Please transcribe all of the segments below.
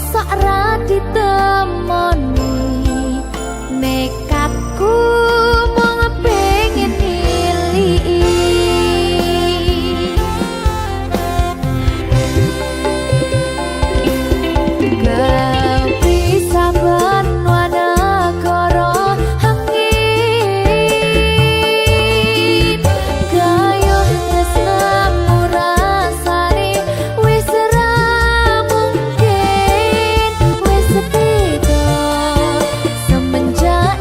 mosok ra ditemoni nekatku mung pengen niliki kepisahan wanagara angin gayuh tresnamu rasane wis ra mungkin wis beda semenjak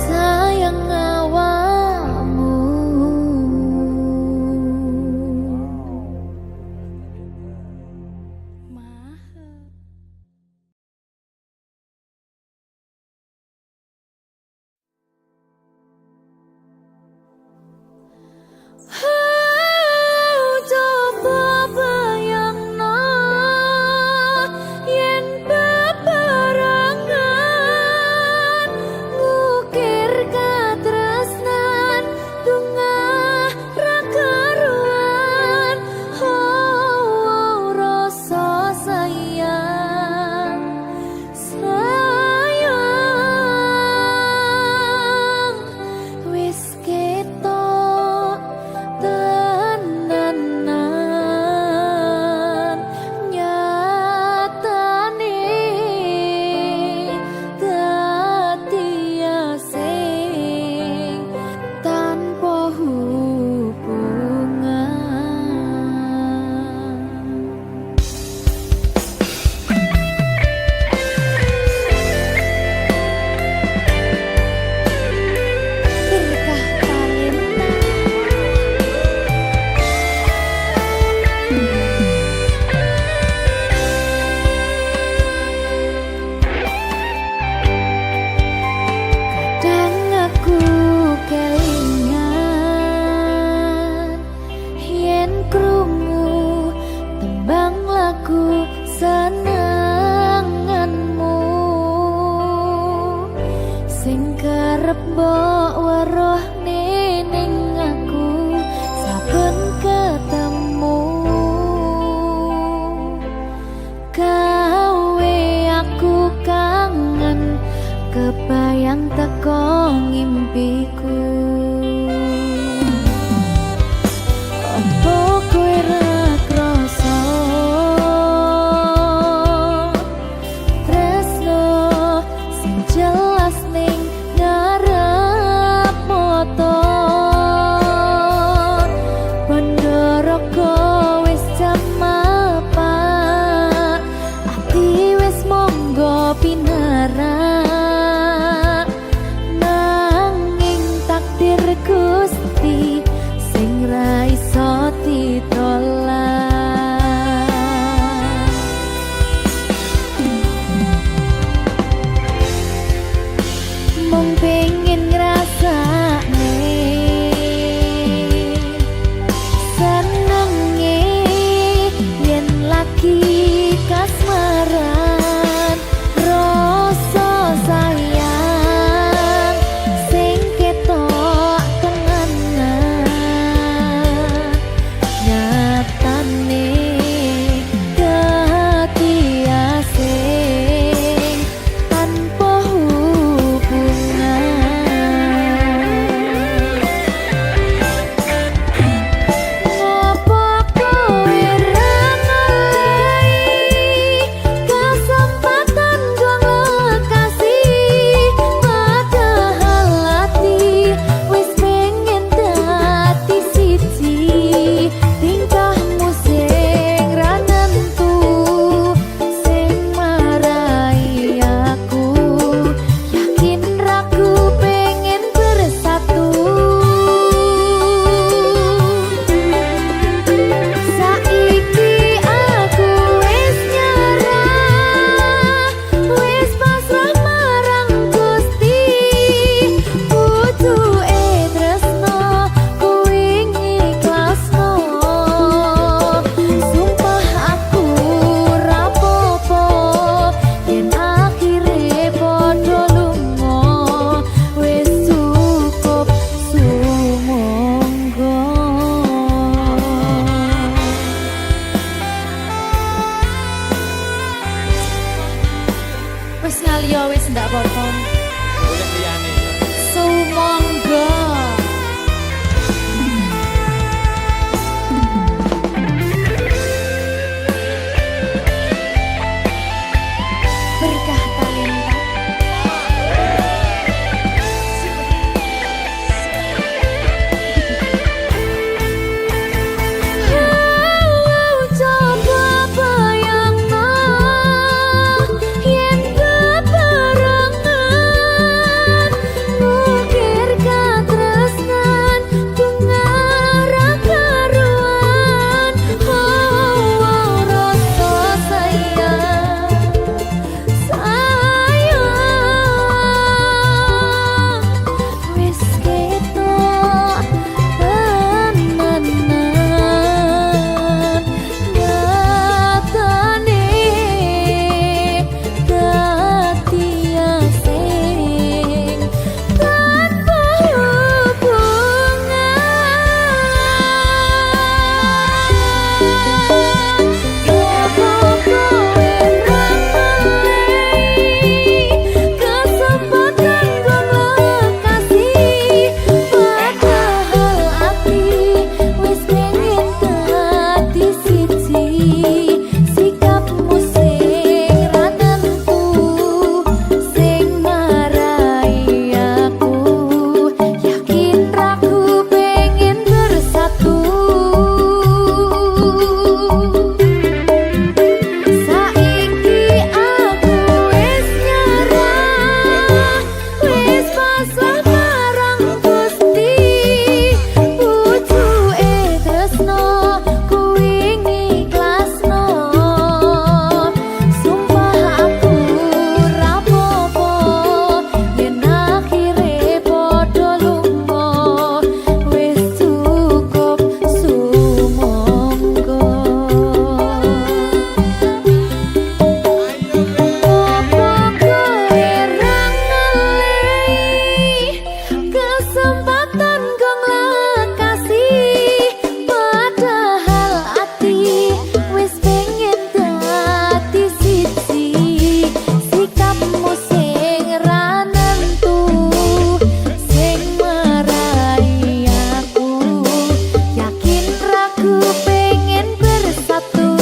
sayang awakmu. Coba bayangno yen bebarengan ngukir katresnan tungah ra karuan. Oh, rasa sayang wis ketok tenanan nyatane dadi asing tanpa hubungan. Berkah talenta kadang aku kelingan yen krungu tembang lagu senenganmu sing kerep mbok weruh ning aku saben ketemu. Gawe aku kangen kebayang teko ngimpiku. Apa kowe ra krasa tresno sing jelas ning ngarep mata. Pandharaka wis jam mapan, ati wis monggo pinarak nanging tak kesempatan gong lekasih, padahal hati wis pengen dadi siji. Sikapmu sing ra nentu, sing marai aku yakin ragu pengen bersatu.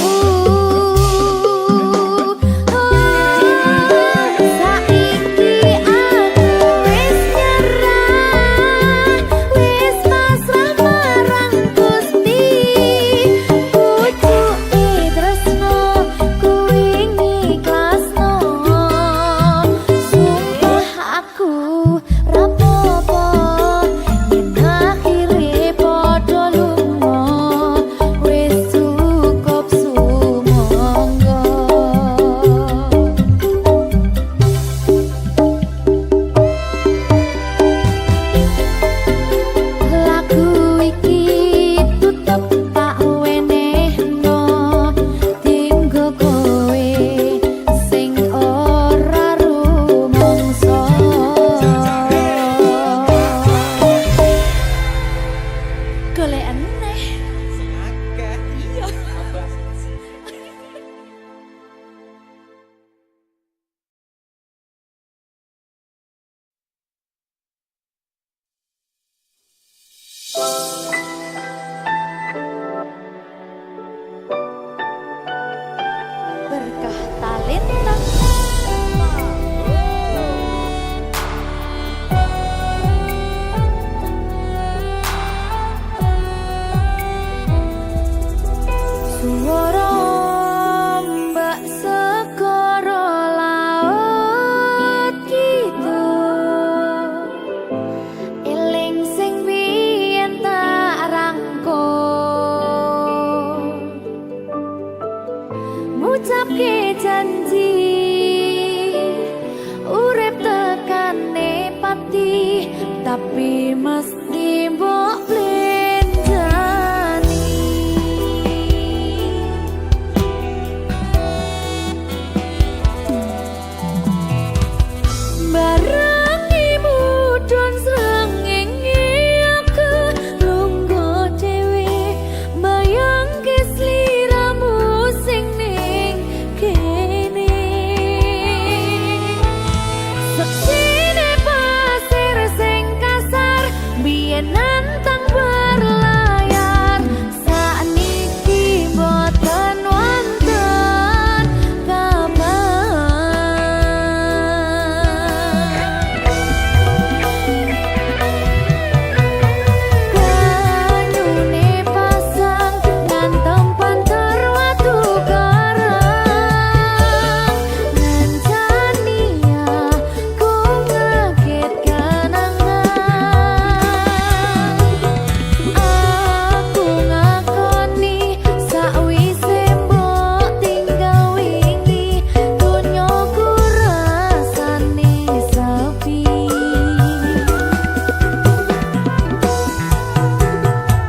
Berkah talenta. Suara mbak segara laut gitu, eling sing biyen tak rangkul, ngucapke janji urip tekane pati, tapi mesti mbok blenjani. Barangi mudhun srengenge aku lungguh dhewe, mbayangke sliramu sing ning kene. Seksine pasir sing kasar biyen nantang berlayar, sakniki boten wonten kabar. Banyune pasang ngantem panter watu karang, ngancani aku ngagetkan angan. Aku ngakoni sakwise mbok tinggal wingi, donyaku rasane sepi.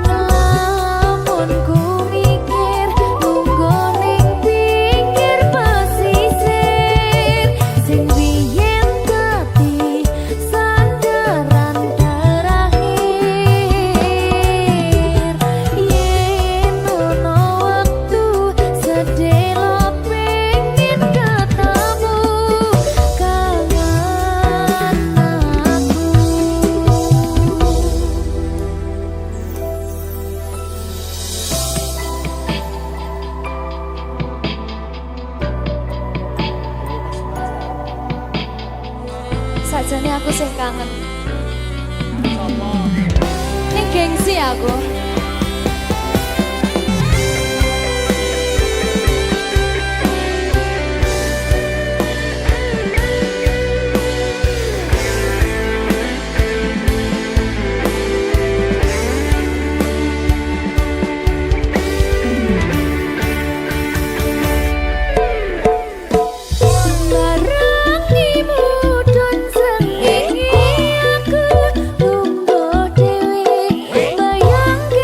Ngelamun ku mikir lungguh ning pinggir pesisir, sing biyen dadi sandaran terakhir. Yen ono wektu sedelo pengen ketemu kangen aku. Sajane aku sih kangen. Ning gengsi aku. Barangi mudhun srengenge aku lungguh dhewe, mbayangke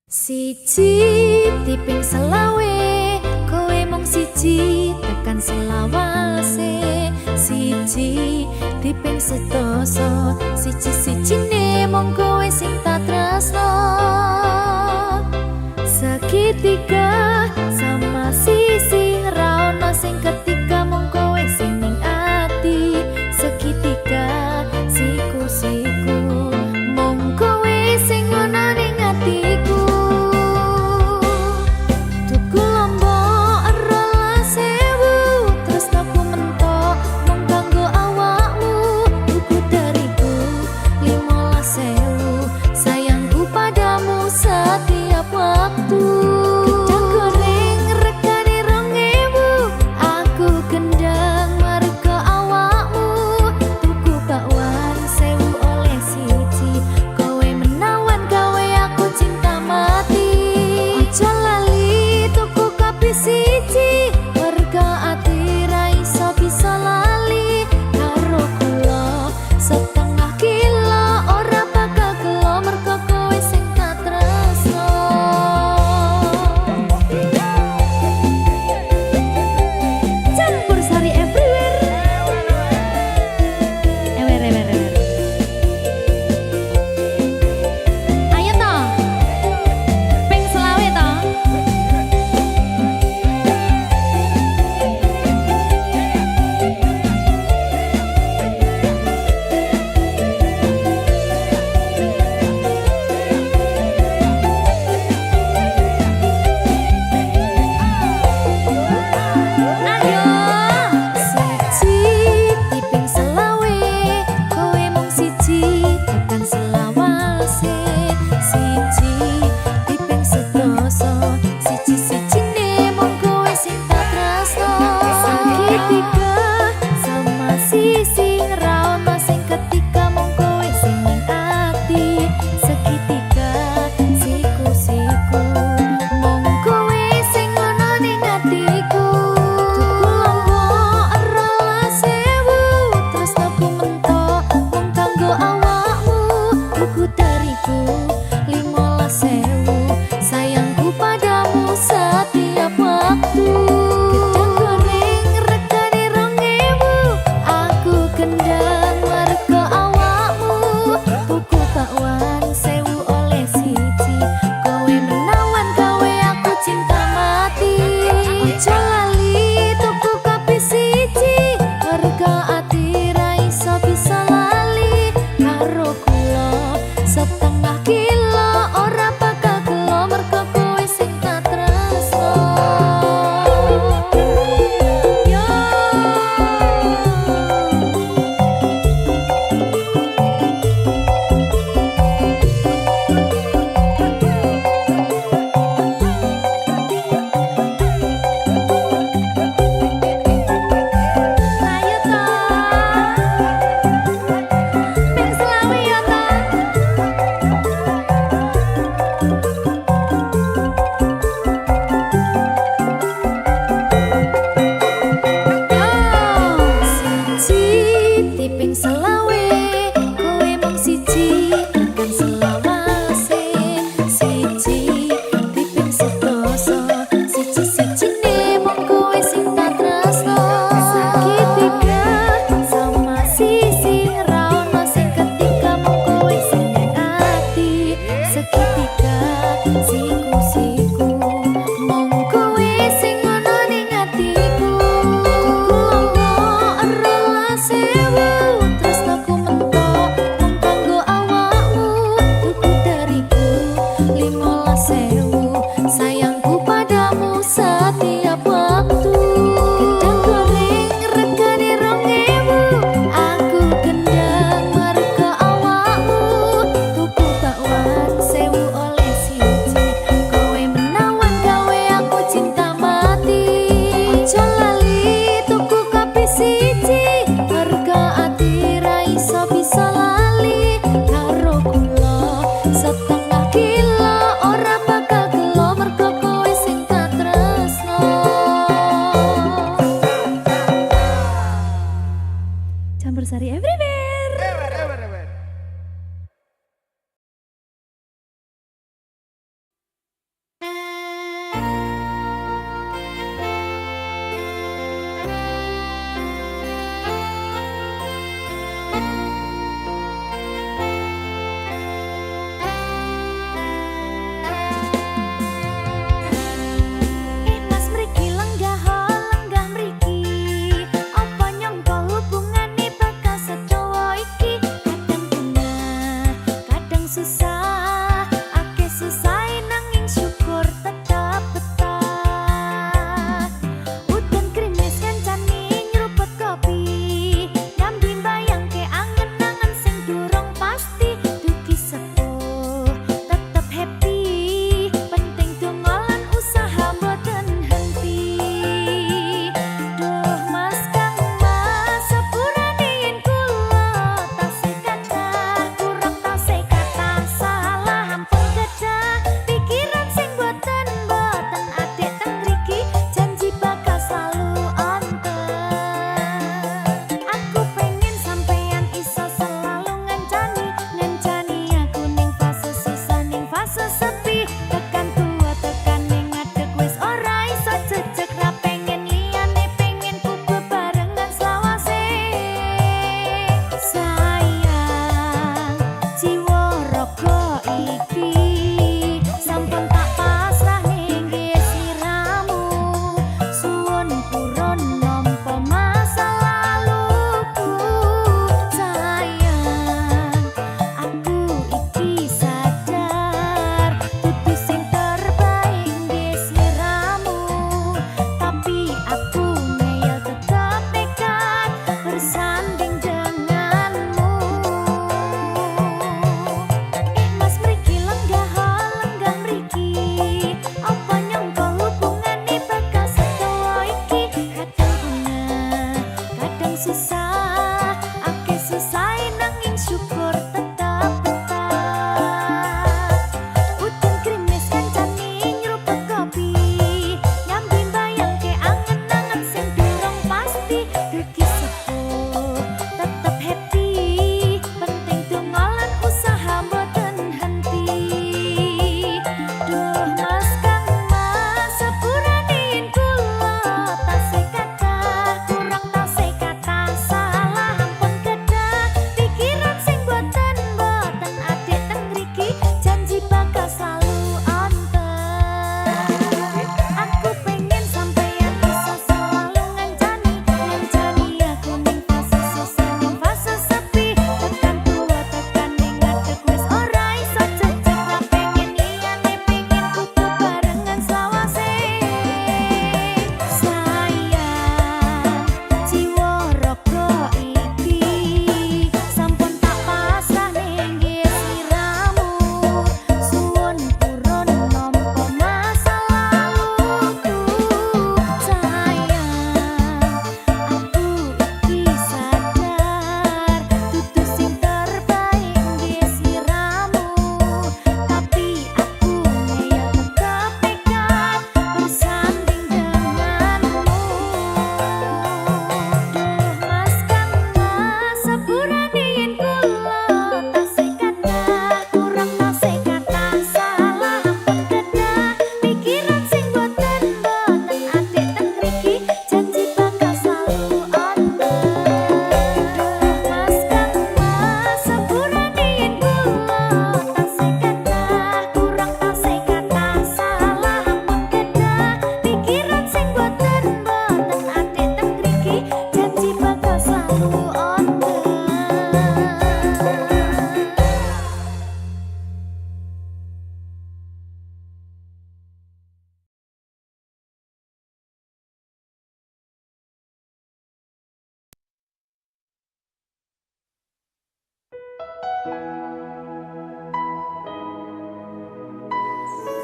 Siji diping selawe, kowe mung siji tekan selawase. Siji diping sedasa, siji-sijine mung kowe sing tak tresno. Segitiga sama sisi ra ono sing ketiga mung kowe sing ning ati. Segitiga siku-siku mung kowe sing ono ning atiku. Tuku lombok rolas sewu, tresnaku mentok mung kanggo awakmu. Tuku dariku 15.000, sayangku padamu setiap waktu.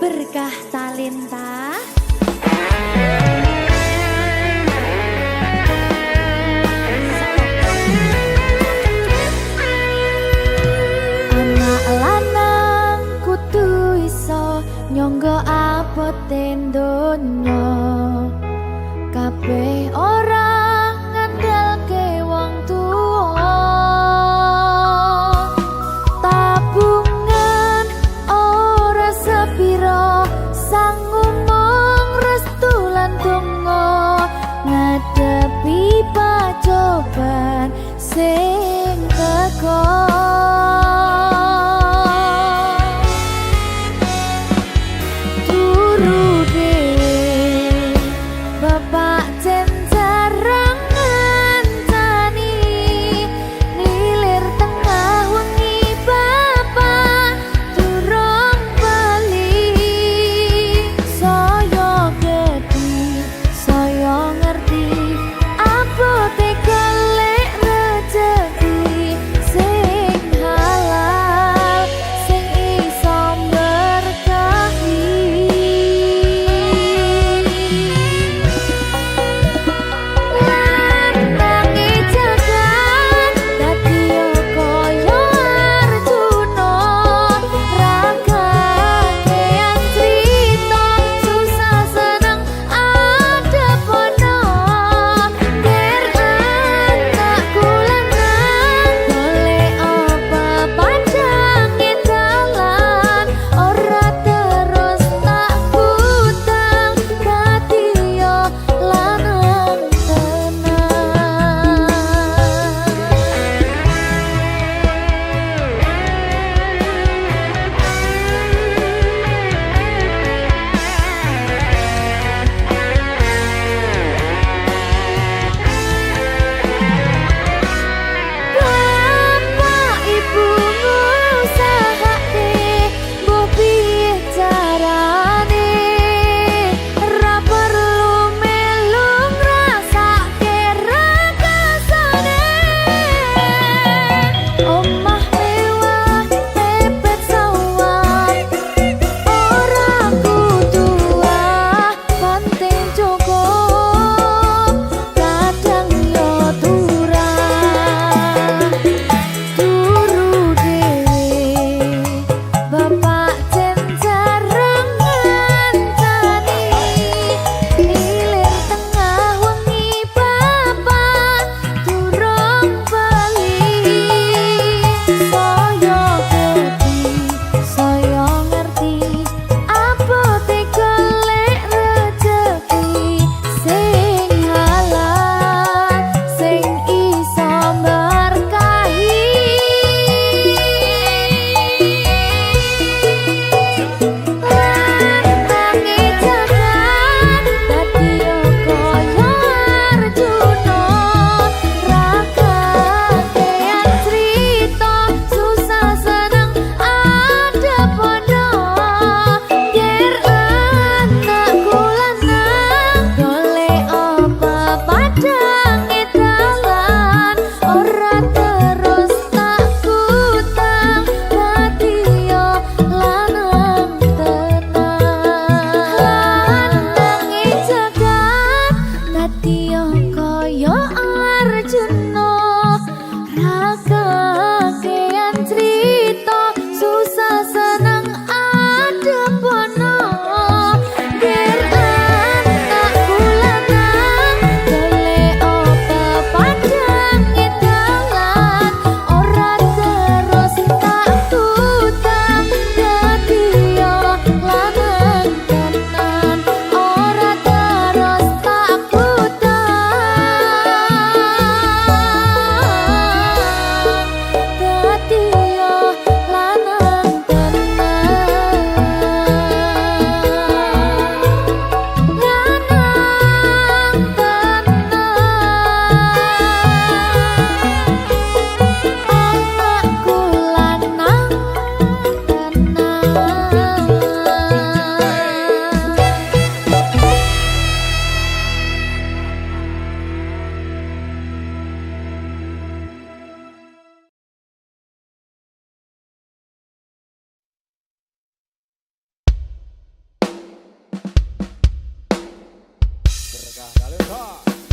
Berkah talenta anak lanang kudu iso nyangga abote donya kabeh ora ngandalke wong tuwa tabungan ora sepiro sanggup mung restu lan donga ngadepi pacoban sing teko turu dhewe bapak cinta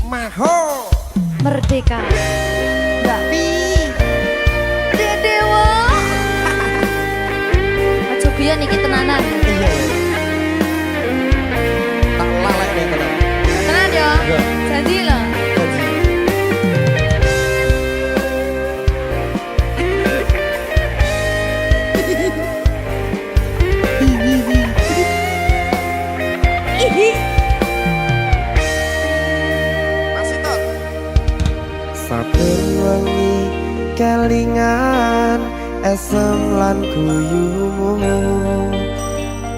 Maho Merdeka Mbak Pi Dewa Aja biyen iki tenanan. iya tak lalek nih tenan Tenan yo. Janji lho. Saben wengi kelingan esem lan guyumu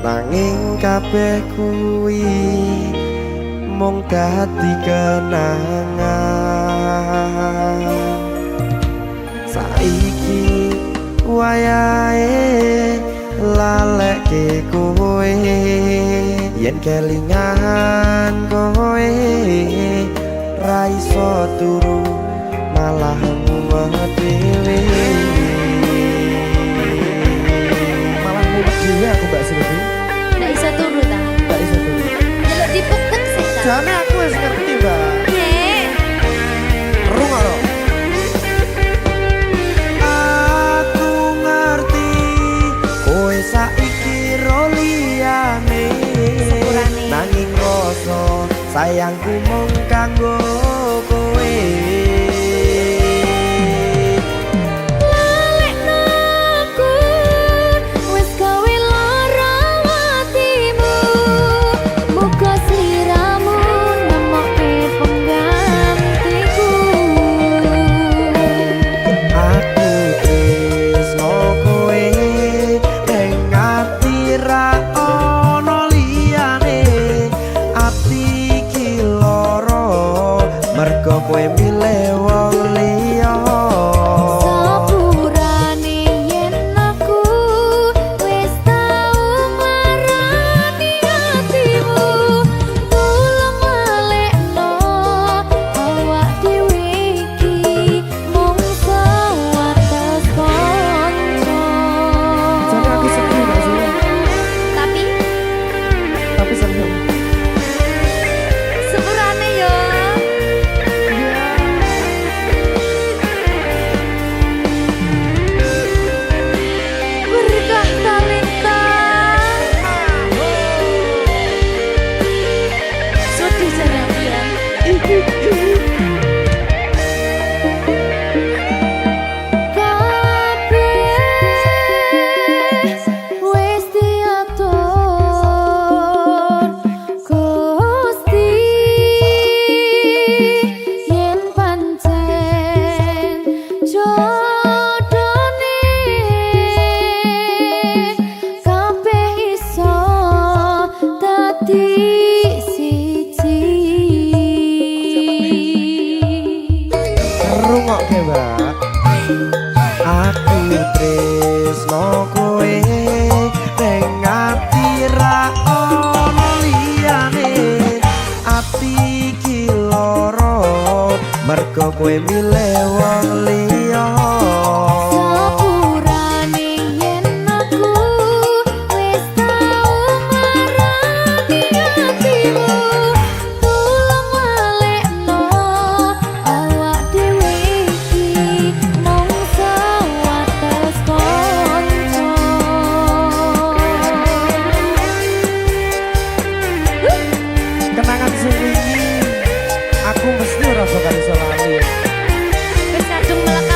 nanging kabeh kuwi mung dadi kenangan saiki wayahe lalekke kowe yen kelingan kowe ra iso turu malah mumet dhewe malah mumet dhewe aku Mbak Silvi Ndak iso turu ta. gak iso turu Delok dipuktek sih ta. jane aku wis ngerti Mbak Nggih. rungokno aku ngerti kowe saiki ro liyane Sepurane. nanging rasa sayangku mung kanggo kowe kowe milih wong liya Sepurane yen aku wis tau marani atimu tulung walekno awak dhewe iki mung sewates kanca jane aku sedih gak sih tapi seneng sepurane yo berkah talenta sedih jane aku ya kabeh wis diatur Gusti yen pancen jodone kabeh iso dadi siji rungokke Mbak aku tresno kowe ning ati ra ono liyane ati iki lara mergo kowe milih wong liya sepurane yen aku wis tau marani atimu tulung walekno awak dhewe iki mung sewates kanca kenangan sing wingi aku mesti ora bakal iso lali wis kadung melekat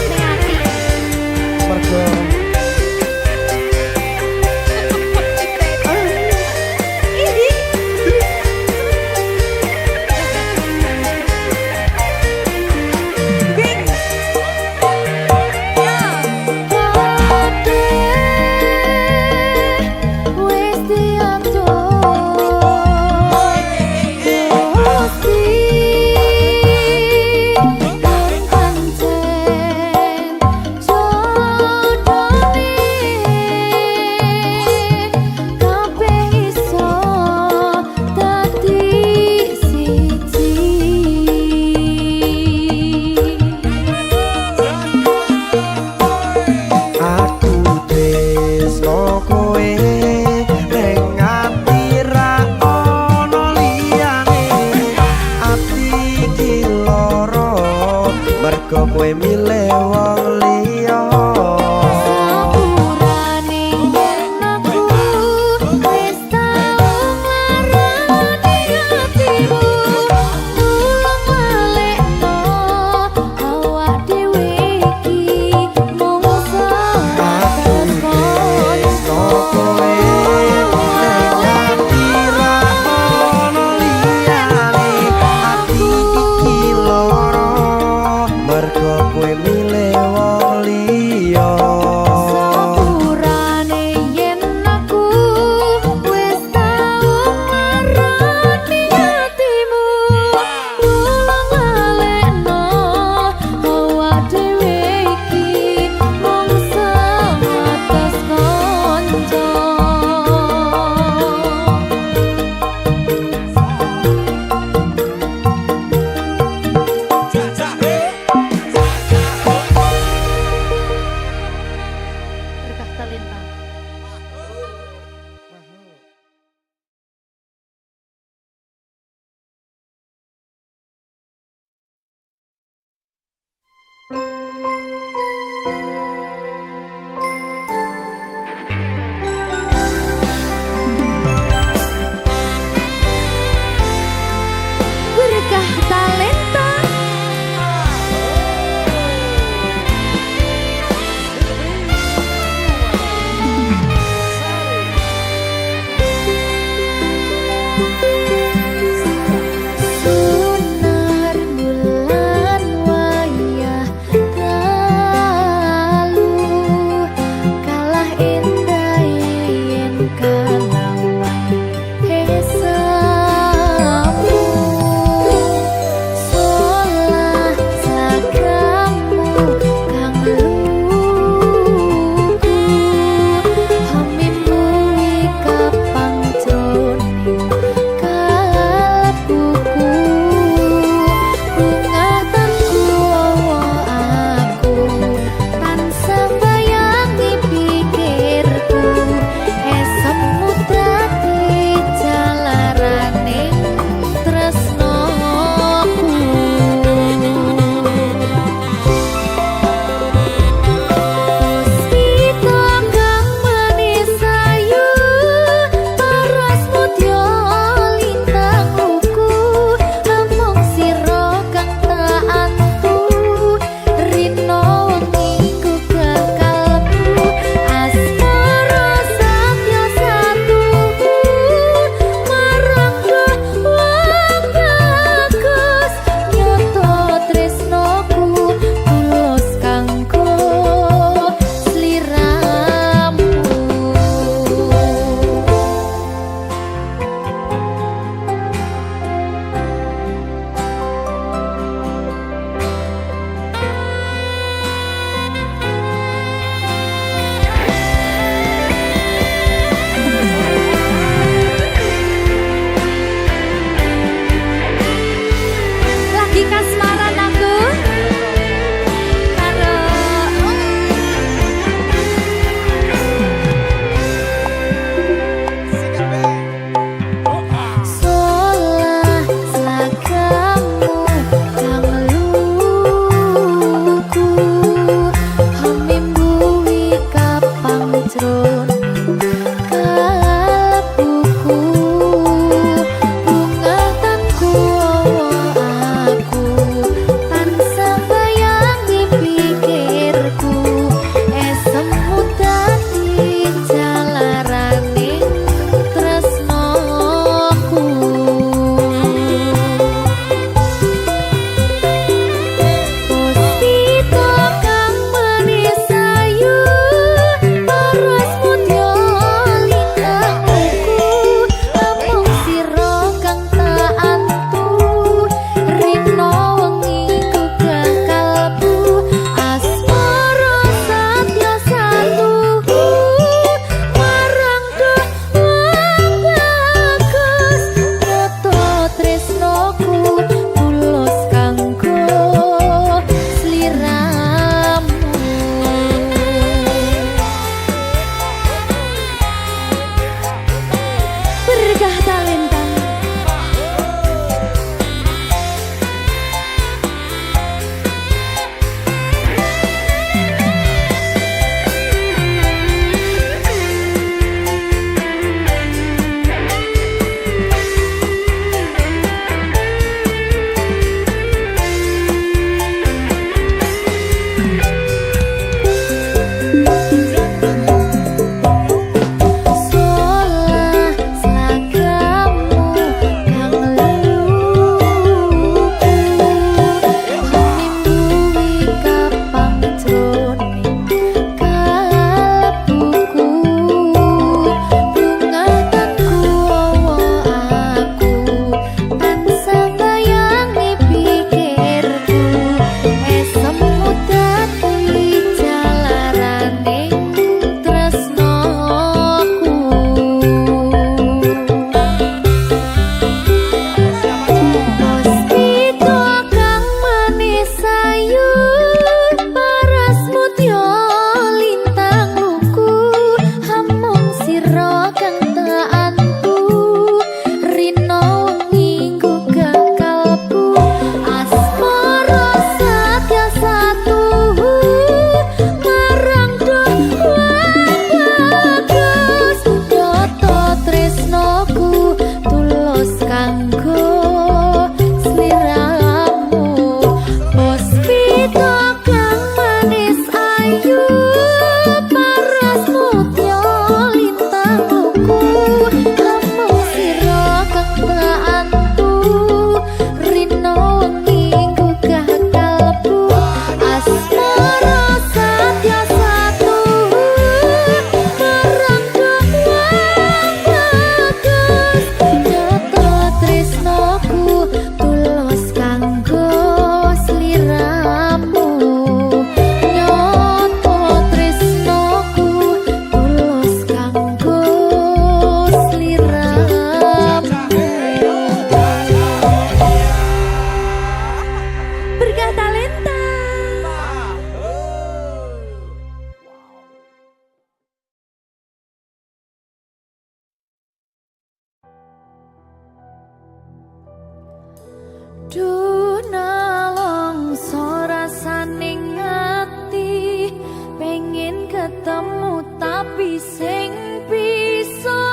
Duh nalongso rasane ngati pengen ketemu tapi sing bisa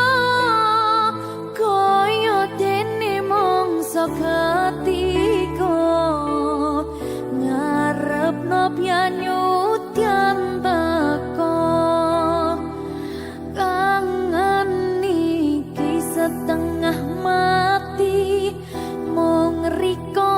koyo dene mongso ketika ngarepno pianyutyan teko kangen iki setengah mati mung riko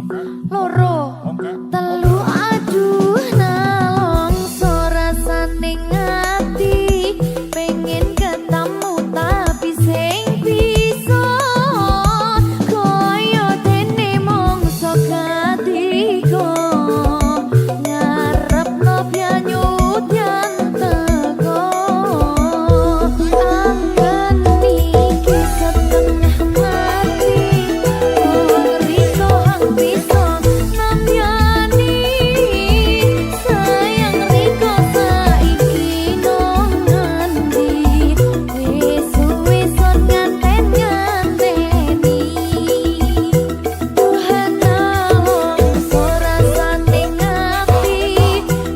loro telu aduh nalongso rasane ngati pengen ketemu tapi sing bisa koyo dene mongso katiko ngarepno pianyudan teko angen iki setengah mati riko hang bisa namyani sayang riko saiki nang ngendi wis-wisan nganten-nganteni Tuhan nalongso rasane ngati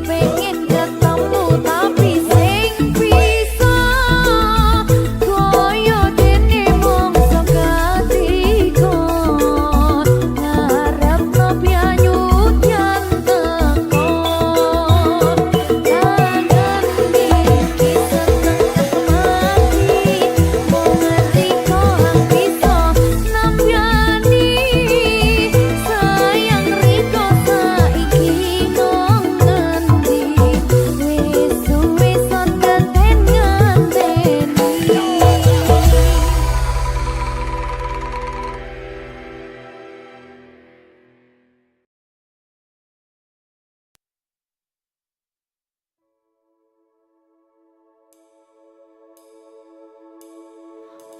pengen ketemu tapi sing bisa koyo dene mongso katiko ngarepno pianyudan teko tangan iki setengah mati mung riko hang bisa namyani sayang riko saiki nang ngendi wis-wisan nganten-nganteni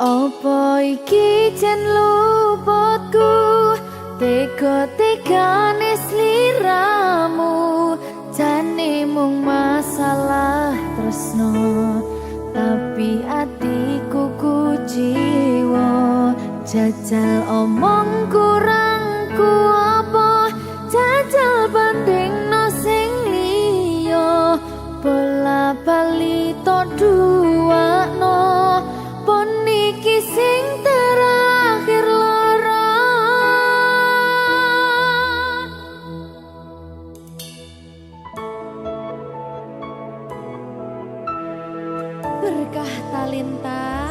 Apa iki jan luputku tega-tegane sliramu jane mung masalah tresno tapi atiku kuciwa jajal omong kurangku apa jajal bandingno sing liya bola bali to duwakno pon iki sing terakhir lara berkah talenta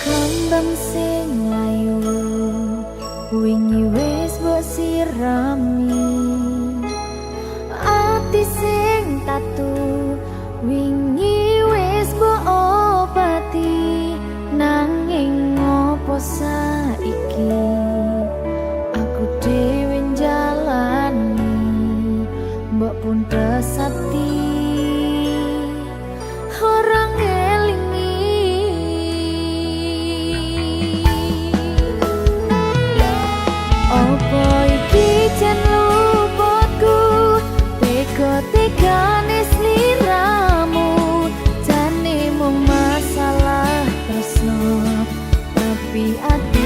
kembang sing layu wingi wis mbok sirami ati sing tatu wingi wis mbok obati nanging ngopo saiki aku dhewe njalani mbok pun desati orang Apa iki jan luputku tega-tegane sliramu jane mung masalah tresno tapi ati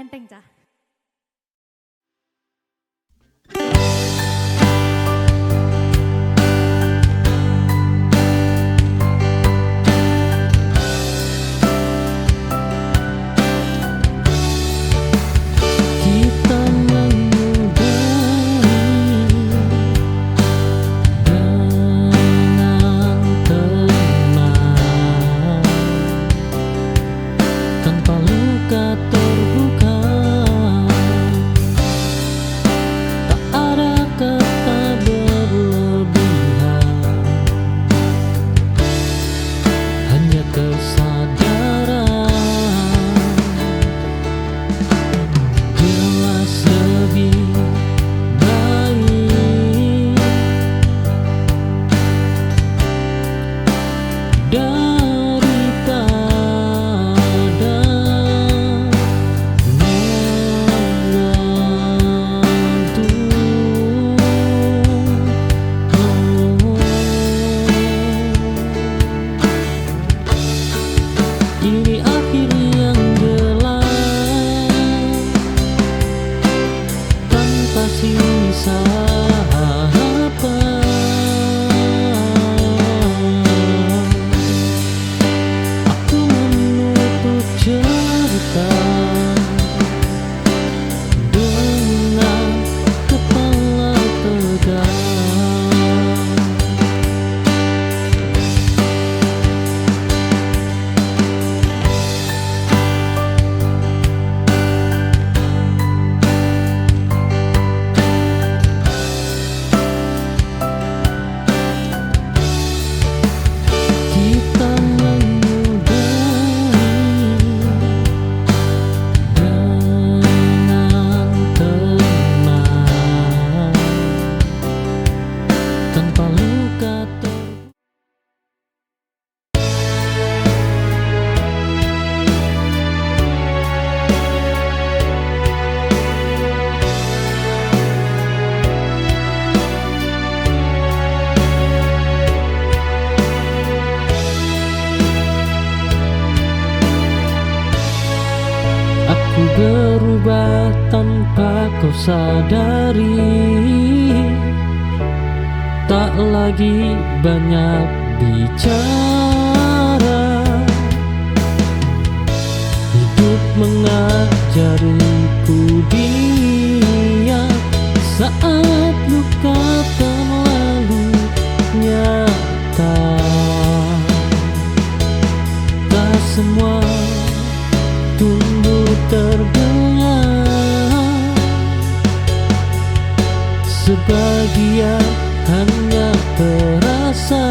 enteng cah. Berubah tanpa kau sadari, tak lagi banyak bicara. Hidup mengajariku dia saat luka terlalu nyata. Tak semua tumbuh terbelak, sebagian hanya terasa.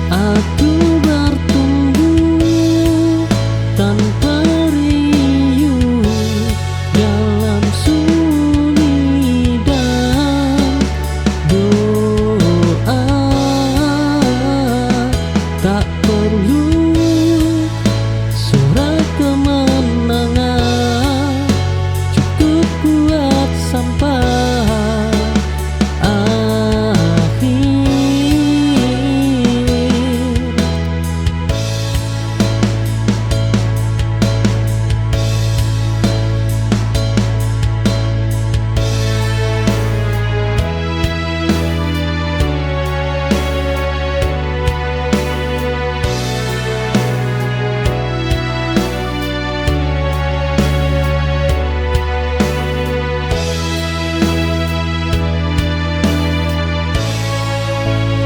Aku bertumbuh tanpa riuh dalam sunyi dan doa. Tak perlu surat kemenangan, cukup kuat sampai akhir.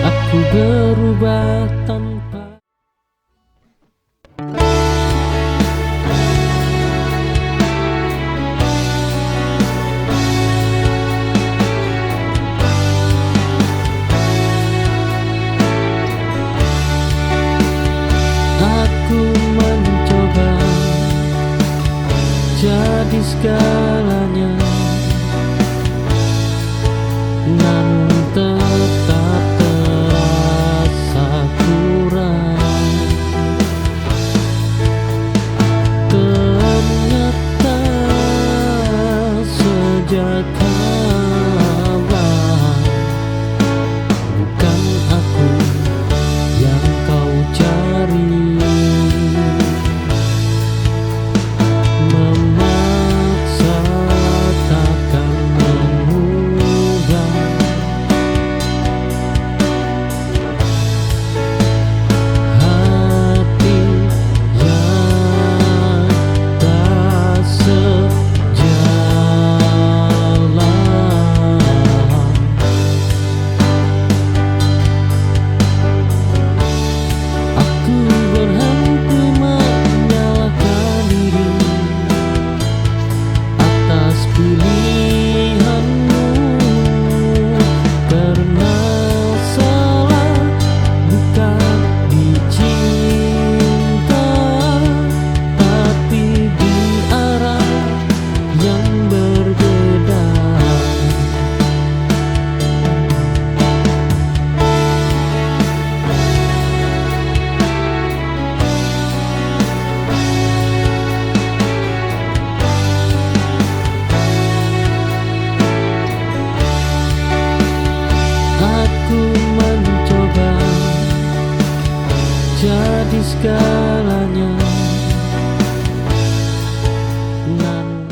Aku berubah tanpa aku mencoba jadi segalanya, namun tetap terasa kurang. Ternyata sejak kalah bukan aku yang kau cari. menjadi segalanya. Namun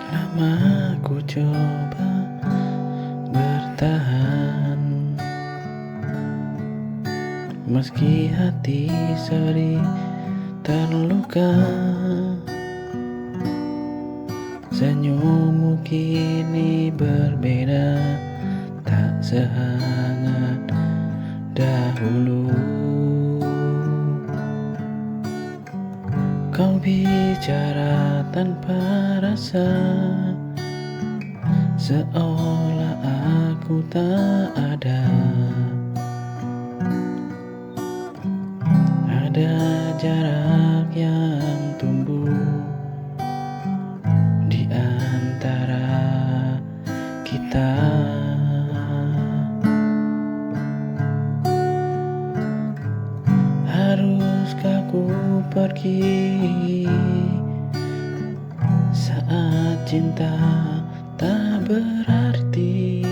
lama ku coba bertahan, meski hati sering terluka. Senyummu kini berbeda, tak sehangat dahulu. Kau bicara tanpa rasa, seolah aku tak ada. Ada jarak yang tumbuh di antara kita. Haruskah ku pergi saat cinta tak berarti,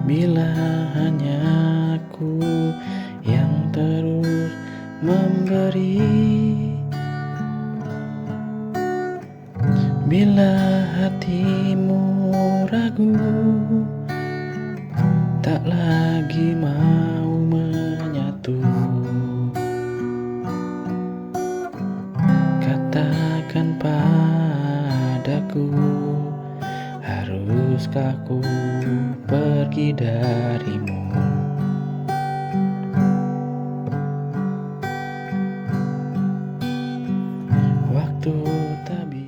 bila hanya aku yang terus memberi? Bila hatimu ragu, tak lagi mau menyatu, katakan padaku, haruskah ku pergi darimu? Waktu tak bisa.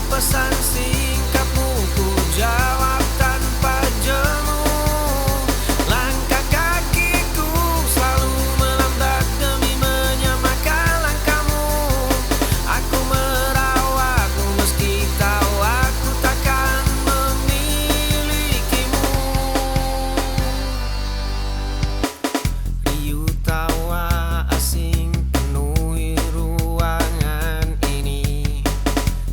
Pesan singkatmu ku jawab tanpa jemu. Langkah kakiku selalu melambat demi menyamakan langkahmu. Aku merawatmu meski tahu aku takkan memilikimu. Riuh tawa asing penuhi ruangan ini.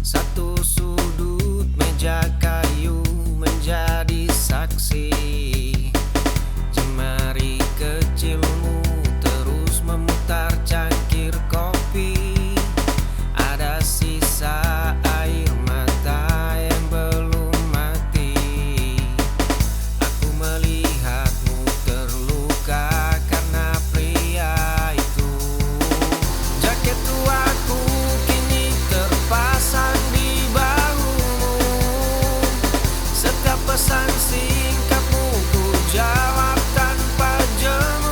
Satu sudut meja kayu menjadi saksi. Jemari kecilmu terus memutar cangkir kopi. Ada sisa air mata yang belum mati. Aku melihatmu terluka karena pria itu. Jaket tuaku kini terpasang di bahumu. Setiap pesan singkatmu ku jawab tanpa jemu.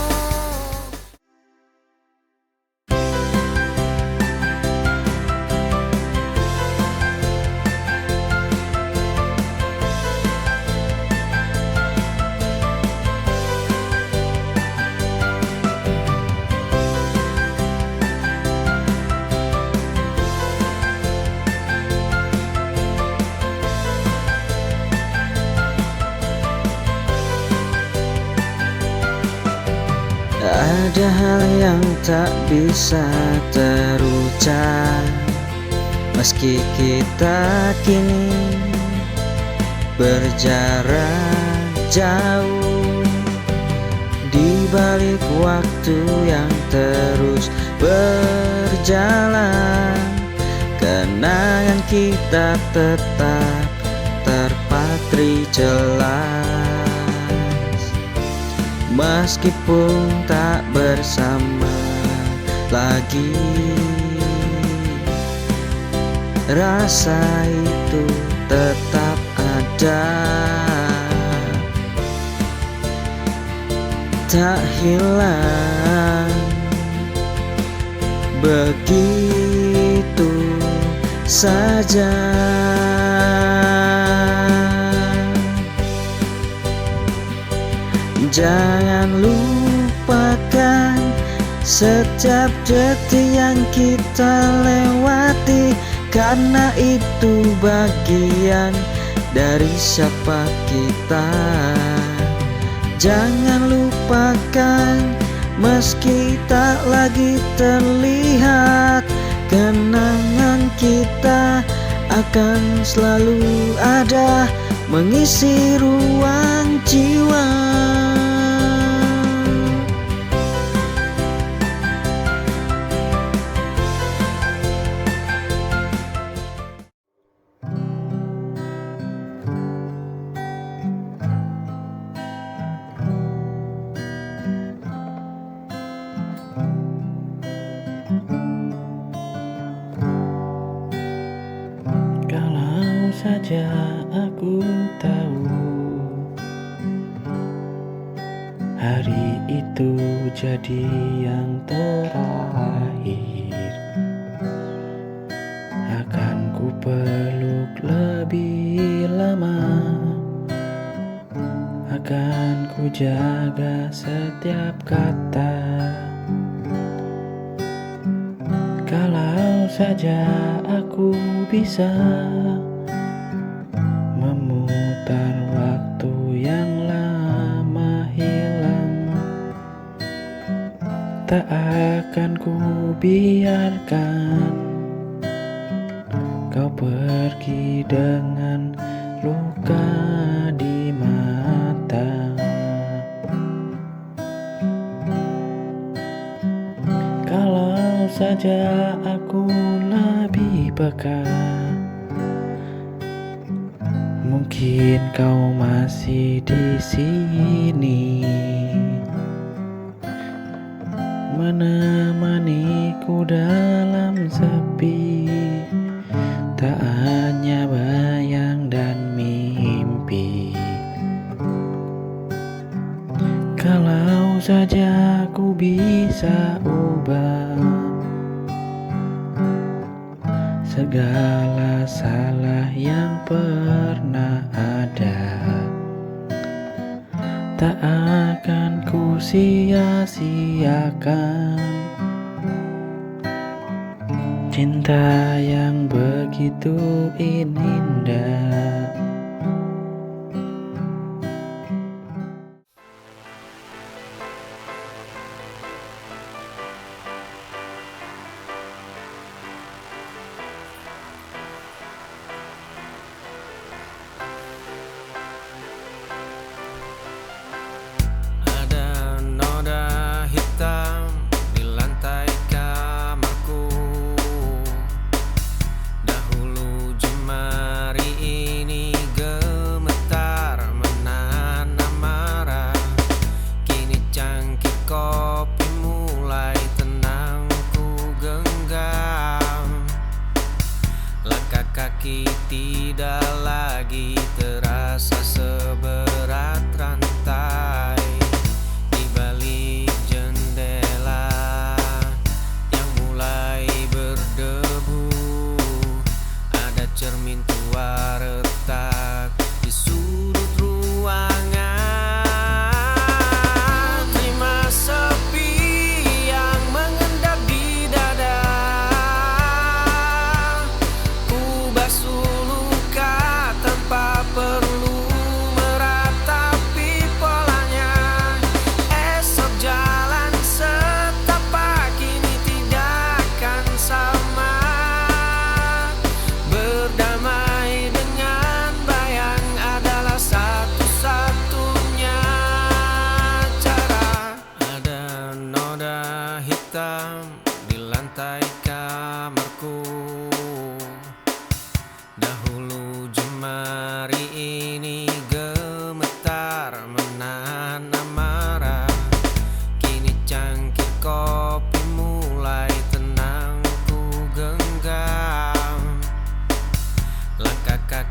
Ada hal yang tak bisa terucap, meski kita kini berjarak jauh. Di balik waktu yang terus berjalan, kenangan kita tetap terpatri jelas. Meskipun tak bersama lagi, rasa itu tetap ada, tak hilang begitu saja. Jangan lupakan setiap detik yang kita lewati, karena itu bagian dari siapa kita. Jangan lupakan meski tak lagi terlihat, kenangan kita akan selalu ada mengisi ruang jiwa. Kalau saja aku tahu hari itu jadi yang terakhir, akan ku peluk lebih lama, akan ku jaga setiap kata. Kalau saja aku bisa memutar waktu yang lama hilang, tak akan ku biarkan kau pergi dengan luka di mata. Kalau saja aku lebih peka, mungkin kau masih di sini, menemaniku dalam sepi, tak hanya bayang dan mimpi. Kalau saja aku bisa ubah segala salah yang pernah ada, tak akan ku sia-siakan cinta yang begitu indah. Ada noda hitam di lantai kamarku. Dahulu jemari ini gemetar menahan amarah. Kini cangkir kopi mulai tenang ku genggam. Langkah kaki tidak lagi terasa seberat rantai. Di balik jendela yang mulai berdebu, ada cermin tua retak di sudut ruangan. Terima sepi yang mengendap di dada. Ku basuh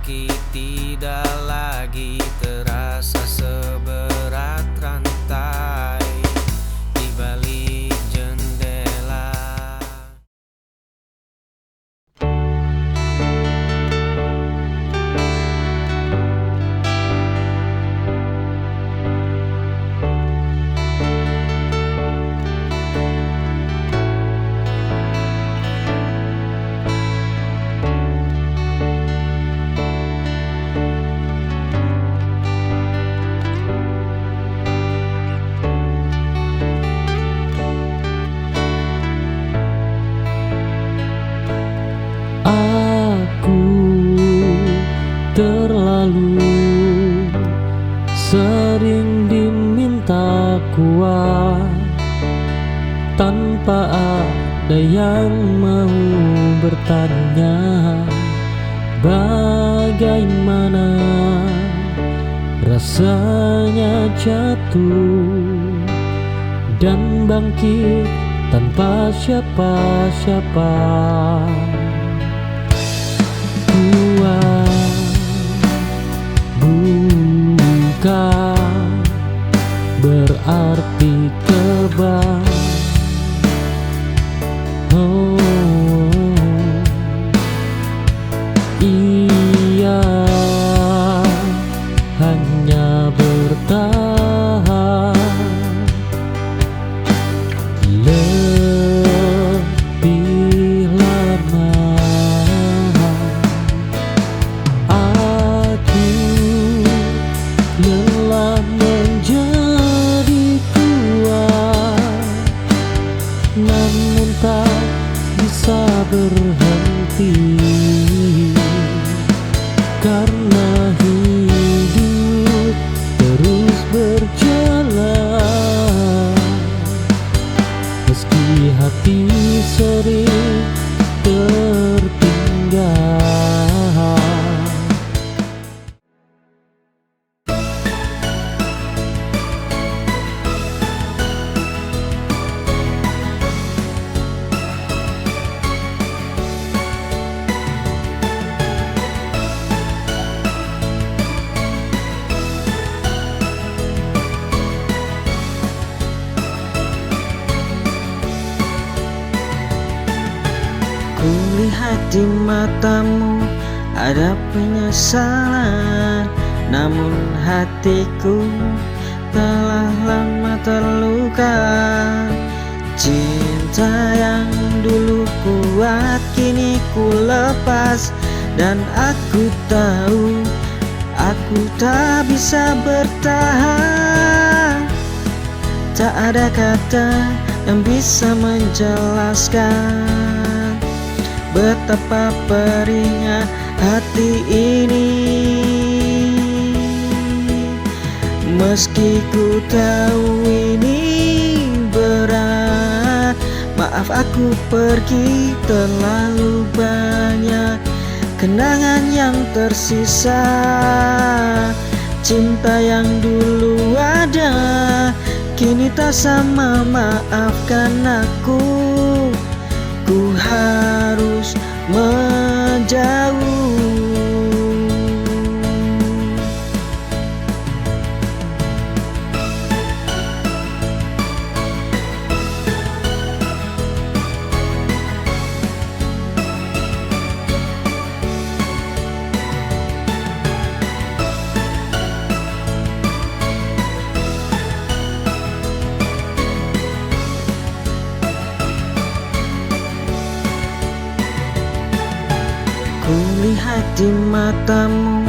meski tidak lagi terasa seberat rantai di balik jendela. Aku terlalu sering diminta kuat tanpa ada yang mau bertanya bagaimana rasanya jatuh dan bangkit tanpa siapa-siapa. Bukan berarti kebal. Ia hanya bertahan lebih lama. Aku lelah menjadi kuat, namun tak bisa berhenti karena hidup terus berjalan meski hati sering tertinggal. Kulihat di matamu ada penyesalan, namun hatiku telah lama terluka. Cinta yang dulu kuat kini ku lepas, dan aku tahu aku tak bisa bertahan. Tak ada kata yang bisa menjelaskan betapa perihnya hati ini. Meski ku tahu ini berat, maaf aku pergi, terlalu banyak kenangan yang tersisa. Cinta yang dulu ada kini tak sama, maafkan aku. Ku harus menjauh. Kulihat di matamu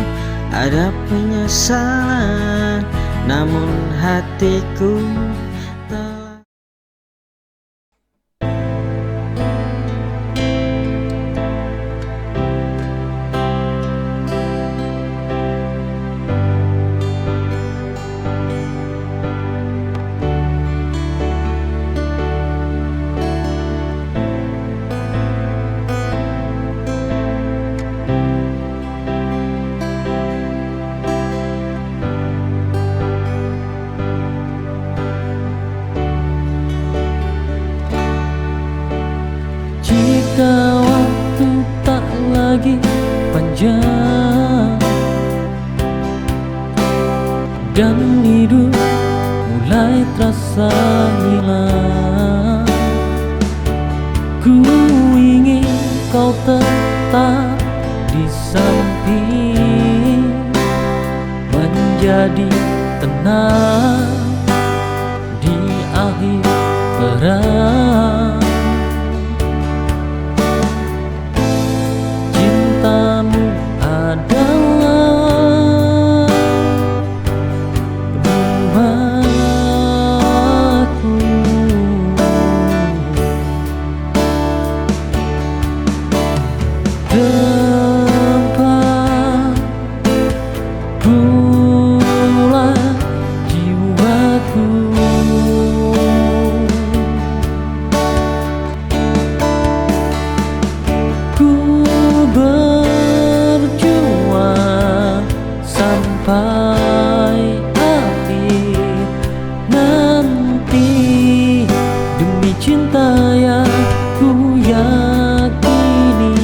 ada penyesalan, namun hatiku telah. rasa hilang. Ku ingin kau tetap di samping, menjadi tenang di akhir perang. Cintamu adalah rumahku, tempat pulang jiwaku. Ku berjuang sampai akhir nanti demi cinta yang ku yakini.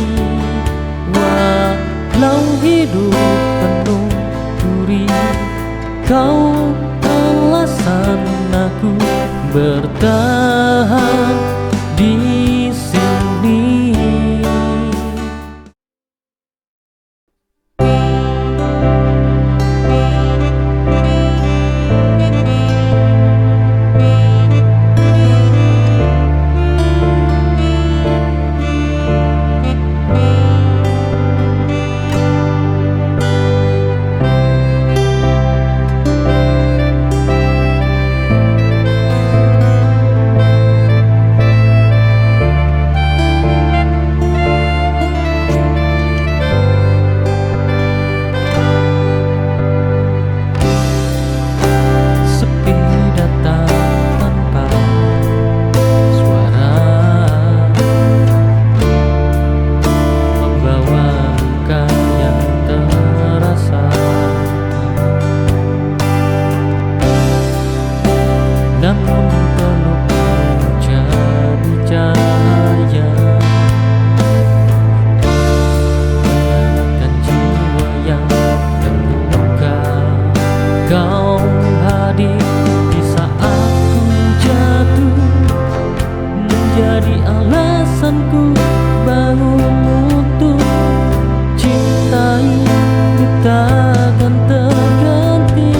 Walau hidup penuh duri, kau alasan aku bertahan di sini. Namun pelukmu jadi cahaya, menenangkan jiwa yang terluka. Kau hadir di saat ku jatuh, menjadi alasanku bangun utuh. Cinta ini takkan terganti,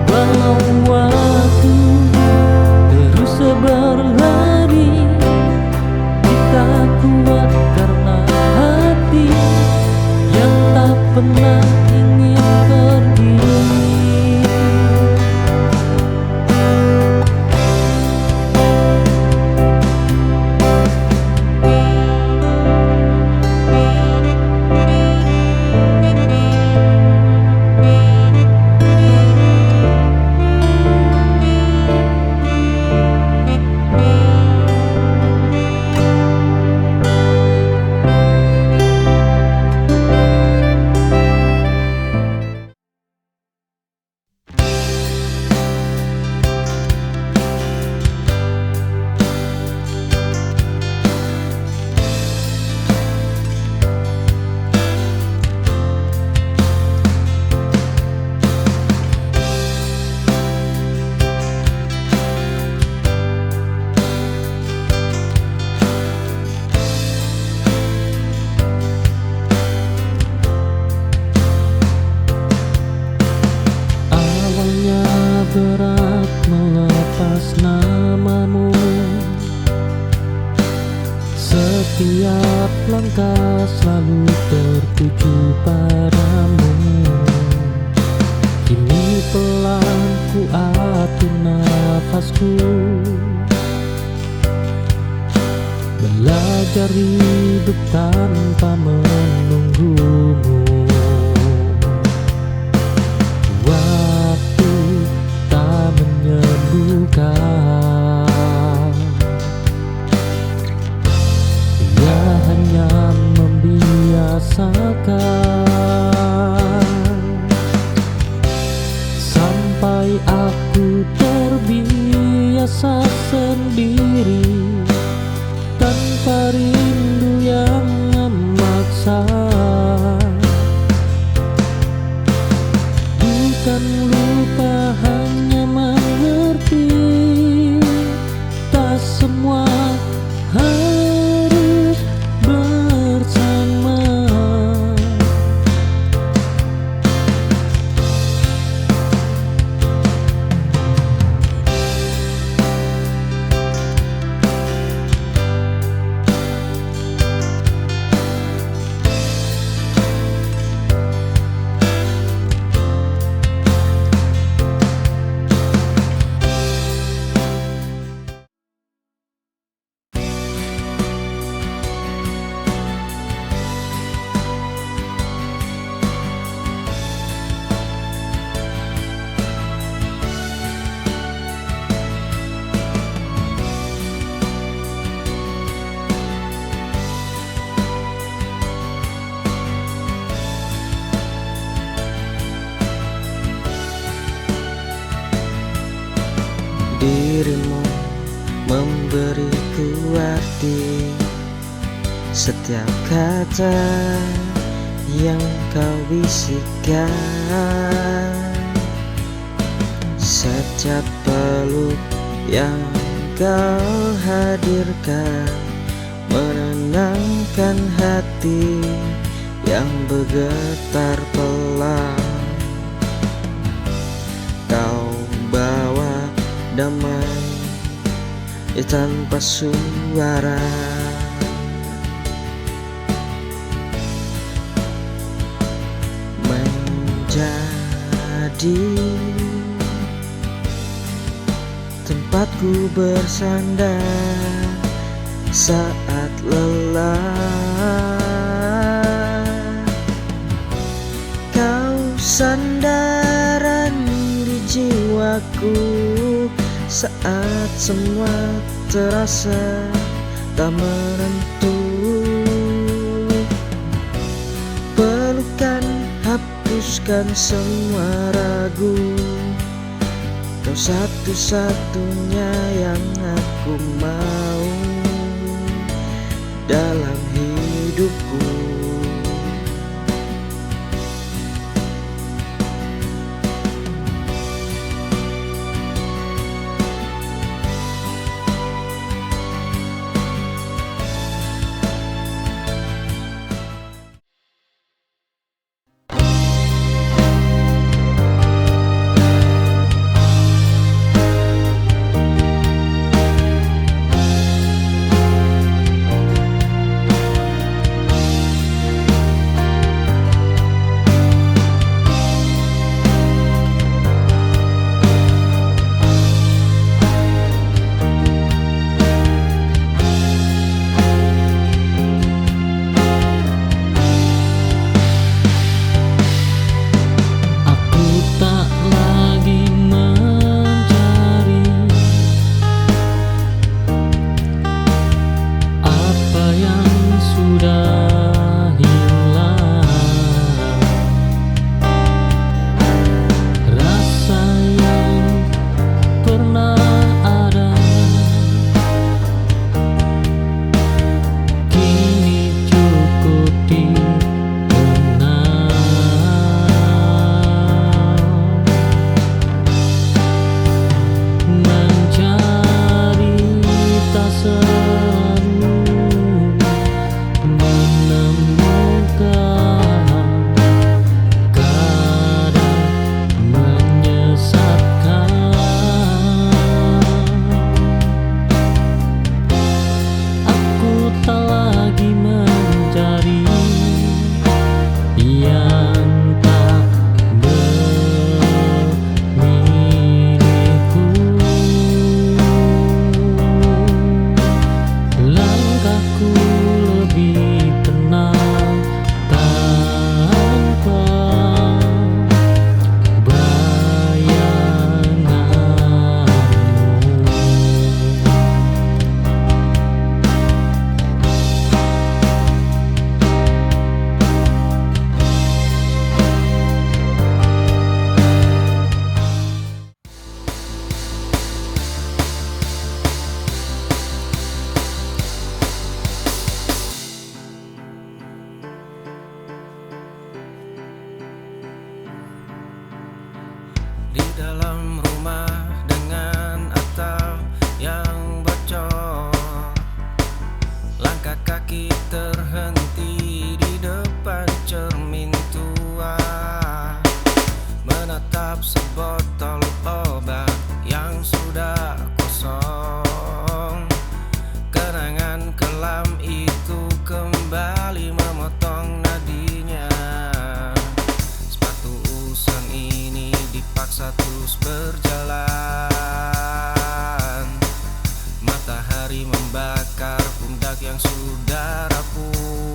walau waktu terus berlari. Kita kuat karena hati yang tak pernah ingin pergi. Berat melepas namamu, setiap langkah selalu tertuju padamu. Kini pelan ku atur nafasku, belajar hidup tanpa menunggumu. Waktu tak menyembuhkan, ia hanya membiasakan, sampai aku terbiasa sendiri tanpa rindu yang memaksa. Bukan lupa hanya Dirimu memberiku arti setiap kata yang kau bisikkan, setiap peluk yang kau hadirkan, menenangkan hati yang bergetar pelan. Kau bawa damai tanpa suara, menjadi tempatku bersandar saat lelah. Kau sandaran di jiwaku saat semua terasa tak menentu. Pelukan hapuskan semua ragu, kau satu-satunya yang aku mau dalam hidupku. Di dalam rumah dengan atap yang bocor, langkah kaki terhenti di depan cermin tua, menatap sebotol obat yang sudah kosong. Kenangan kelam itu kembali memotong nadinya. Sepatu usang ini dipaksa terus berjalan. Matahari membakar pundak yang sudah rapuh.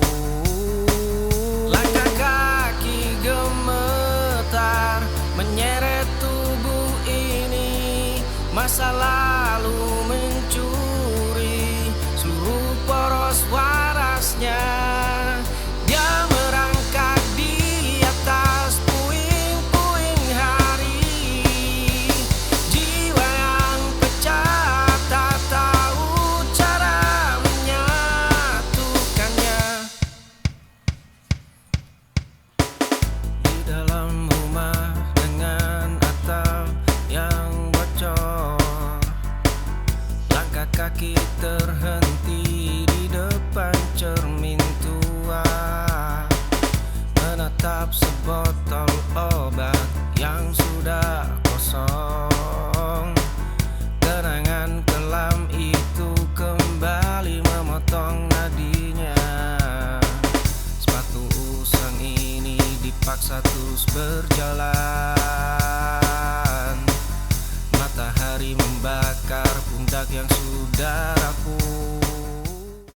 Langkah kaki gemetar menyeret tubuh ini. Masa lalu mencuri seluruh poros warasnya. Dia merangkak di atas puing-puing hari. Jiwa yang pecah kaki terhenti di depan cermin tua, menatap sebotol obat yang sudah kosong. Kenangan kelam itu kembali memotong nadinya. Sepatu usang ini dipaksa terus berjalan. Matahari membakar pundak yang sudah rapuh.